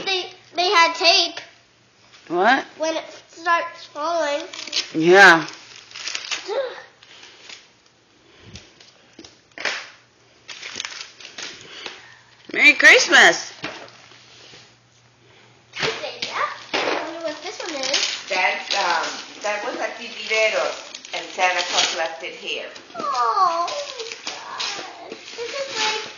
they had tape. What? When it starts falling. Yeah. Merry Christmas. I wonder what this one is. That was a Titireros, and Santa Claus left it here. Oh, God. This is like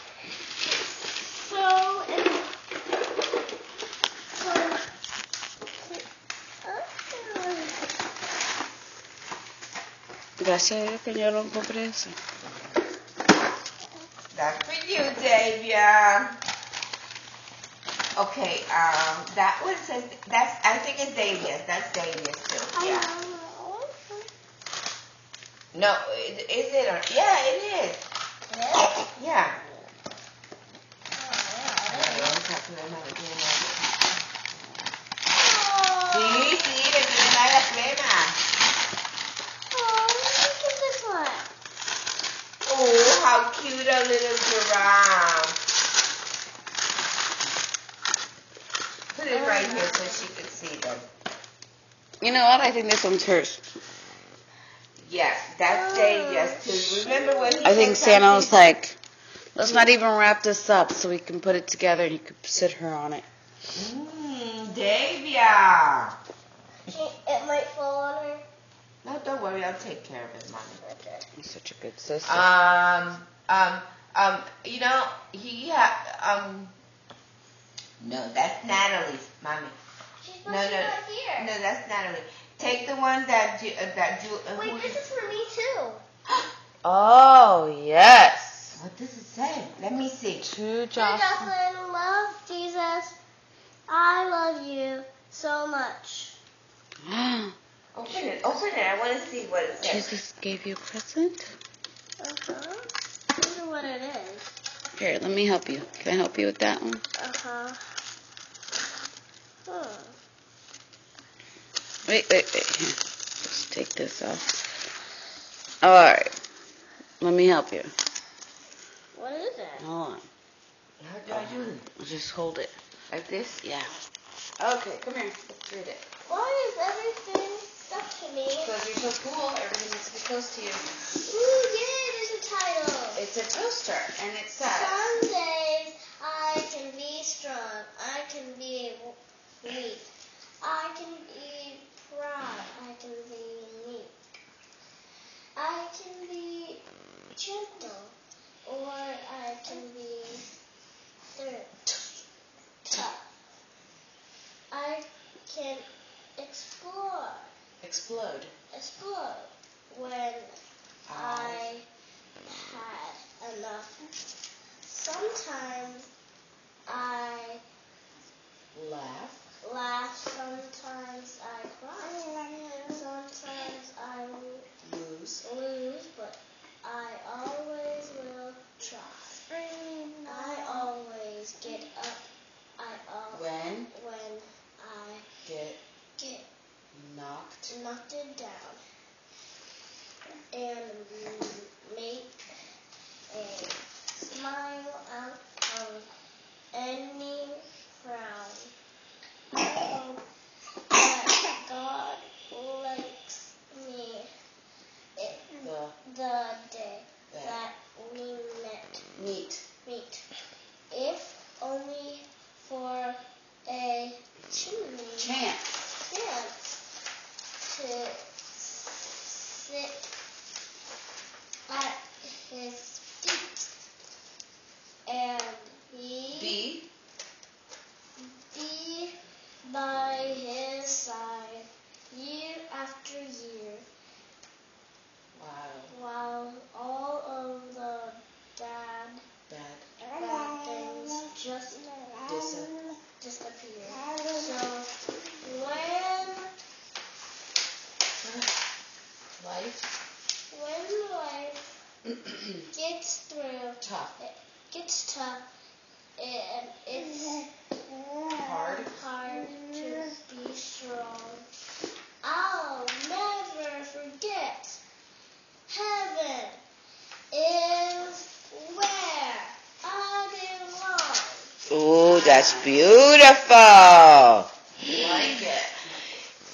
Gracias que yo no compré eso. That's for you, Davia. Okay, that one says, I think it's Davia's. That's Davia's too. Yeah. No, is it? Yeah, it is. Yeah. Sí, le tiene la crema. Look at this one. Oh, how cute a little giraffe. Put it right here so she can see them. You know what? I think this one's hers. Yes, that's Davia's too. Remember when he I think said Santa was something? like, let's not even wrap this up so we can put it together and you could sit her on it. Davia. It might fall on her. No, don't worry. I'll take care of it, Mommy. Okay. You're such a good sister. You know, no, that's Natalie's, Mommy. She's No, not here. No, that's Natalie. Take the one that Wait, this is for me too. Oh, yes. What does it say? Let me see. To Dear Jocelyn. Jocelyn, love Jesus. I love you so much. Open it. I want to see what it says. Jesus gave you a present? I wonder what it is. Here, let me help you. Can I help you with that one? Wait. Here. Just take this off. Alright. Let me help you. What is it? Hold on. How do I do it? I'll just hold it. Like this? Yeah. Okay, come here. Let's read it. Why is everything stuck to me? Because you're so cool, everything needs to be close to you. Ooh, yeah, there's a title. It's a toaster, and it says... Some days I can be strong. I can be weak. I can be proud. I can be meek. I can be gentle. Or I can be tough. I can Explode. when I had enough. Sometimes I laugh. Sometimes I cry. Sometimes I lose, but I always will try. I always get up. When I get knocked it down, and make a smile out of any frown. I hope that God likes me the day that we meet. If only for a chance to sit at his feet and be by his side year after year. While all of the bad things just disappear. So when life gets tough, and it's hard to be strong, I'll never forget. Heaven is where I belong. Oh, that's beautiful. Like it.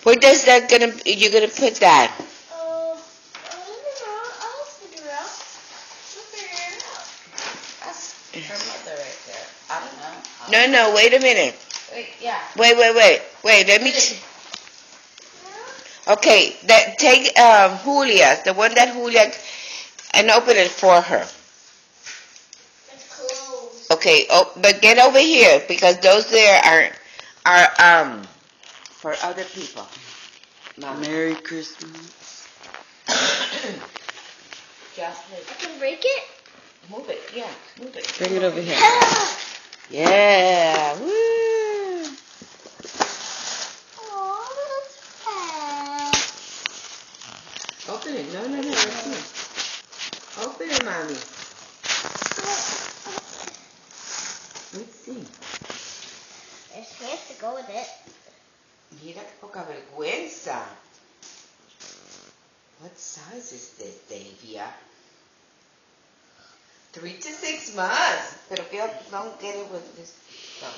Where does that you're gonna put that? I don't know. I'll figure it out. We'll figure it out. That's her mother right there. I don't know. No, wait a minute. Wait, yeah. Wait, let me okay, take Julia, the one that Julia, and open it for her. It's closed. Okay, but get over here because those there are for other people. Merry Christmas. Jocelyn, I can break it? move it. Yeah, move it. Bring it over here. Yeah. Woo. Oh, that's bad. Open it. No. Let's see. Open it, mommy. Let's see. There's hands to go with it. Mira qué poca vergüenza. What size is this, Davia? 3 to 6 months. Pero que don't get it with this. No.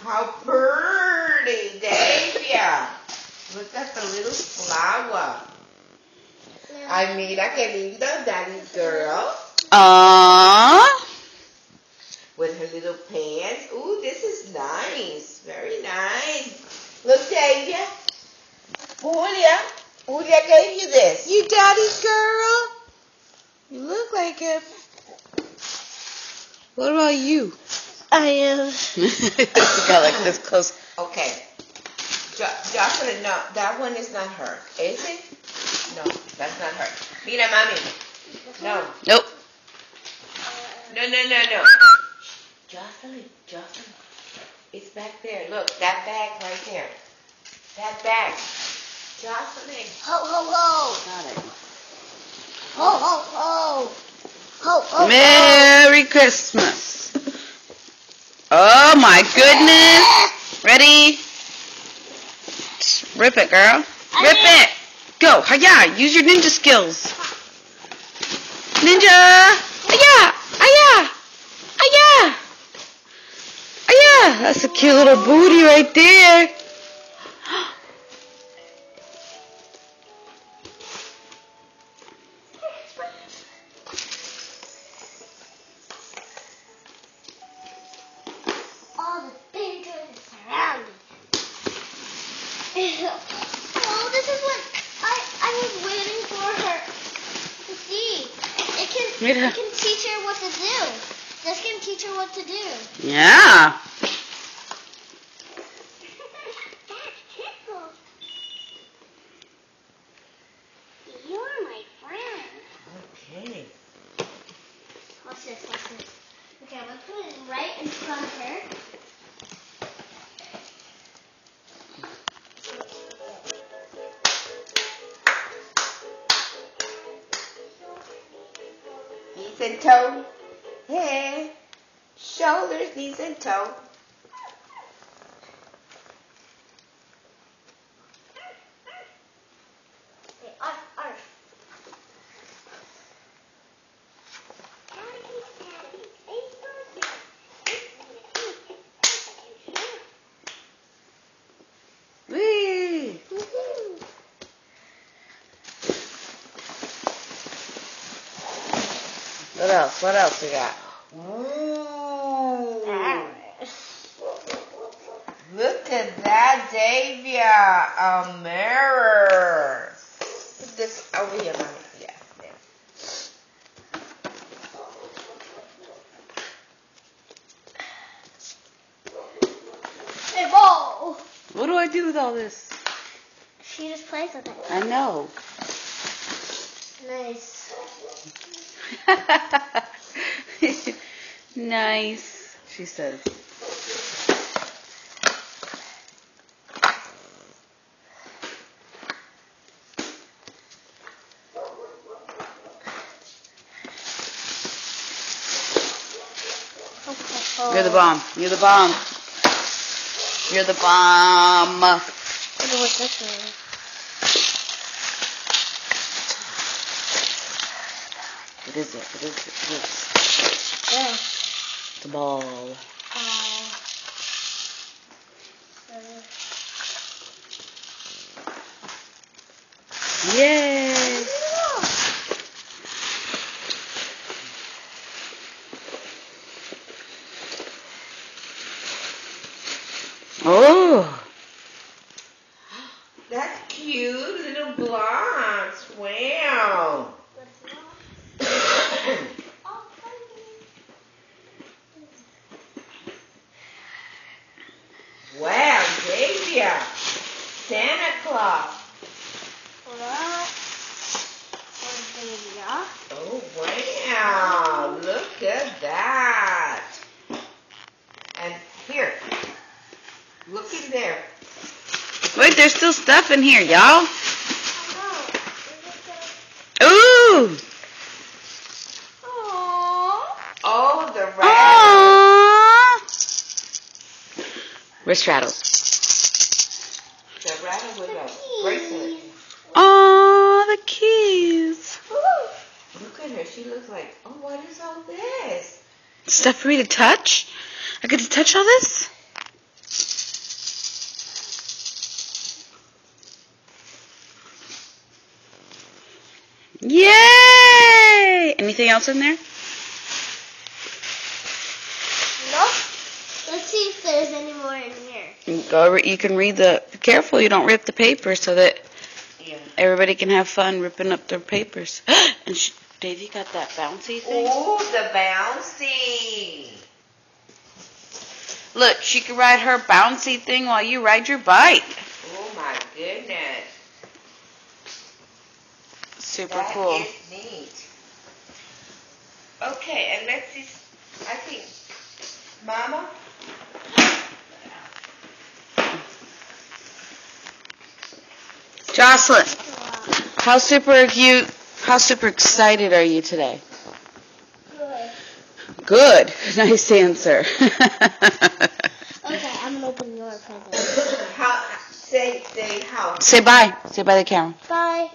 How pretty, Davia. Look at the little flower. Ay, mira qué lindo, Daddy's girl. Aww. With her little pants. Ooh, this is nice. Very nice. Look, Davia. Julia gave you this. You Daddy's girl. You look like it. What about you? I am. You got like this close. Okay. Jocelyn, no, that one is not her. Is it? No, that's not her. Mira, mami. No. Nope. No. Jocelyn. It's back there. Look, that bag right there. That bag. Jocelyn. Ho, ho, ho. Got it. Ho, ho, ho. Ho, ho, Merry Christmas. Oh my goodness. Ready? Rip it, girl. Rip it. Go. Hiya. Use your ninja skills. Ninja. Hiya. Hiya. Hiya. Hiya. That's a cute little booty right there. All the danger is surrounding. Oh, this is what I was waiting for her to see. It can teach her what to do. This can teach her what to do. Yeah. You're my friend. Okay. Watch this. Okay, I'm going to put it right in front of her. Knees and toe. Head. Shoulders, knees and toe. Okay, arf. Whee. What else we got? Ooh. Look at that, Davia. A mirror. Put this over here, mommy. Yeah, there. Hey, ball. What do I do with all this? She just plays with it. I know. Nice. Nice, she says. You're the bomb. You're the bomb. You're the bomb. I wonder what this is. What is it? What is it? Yeah. It's a ball. Oh. Yay! Oh! That's cute, little blocks. Wow. Wow, Davia. Santa Claus. Oh, wow. Look at that. And here. Look in there. Wait, there's still stuff in here, y'all. Ooh! Oh, the rabbit. Aww! Wrist rattles. The rabbit with a bracelet. Aww, the keys. Look at her. She looks like, oh, what is all this? Stuff for me to touch? I get to touch all this? Yay! Anything else in there? Nope. Let's see if there's any more in here. You can read the. Be careful, you don't rip the paper so that everybody can have fun ripping up their papers. And Davey got that bouncy thing. Ooh, the bouncy. Look, she can ride her bouncy thing while you ride your bike. Oh my goodness. Super cool. That is neat. Okay, and let's see. I think, Mama. Jocelyn, how super excited are you today? Good. Good. Nice answer. Okay, I'm gonna open your present. Say how. Say bye. Say bye to the camera. Bye.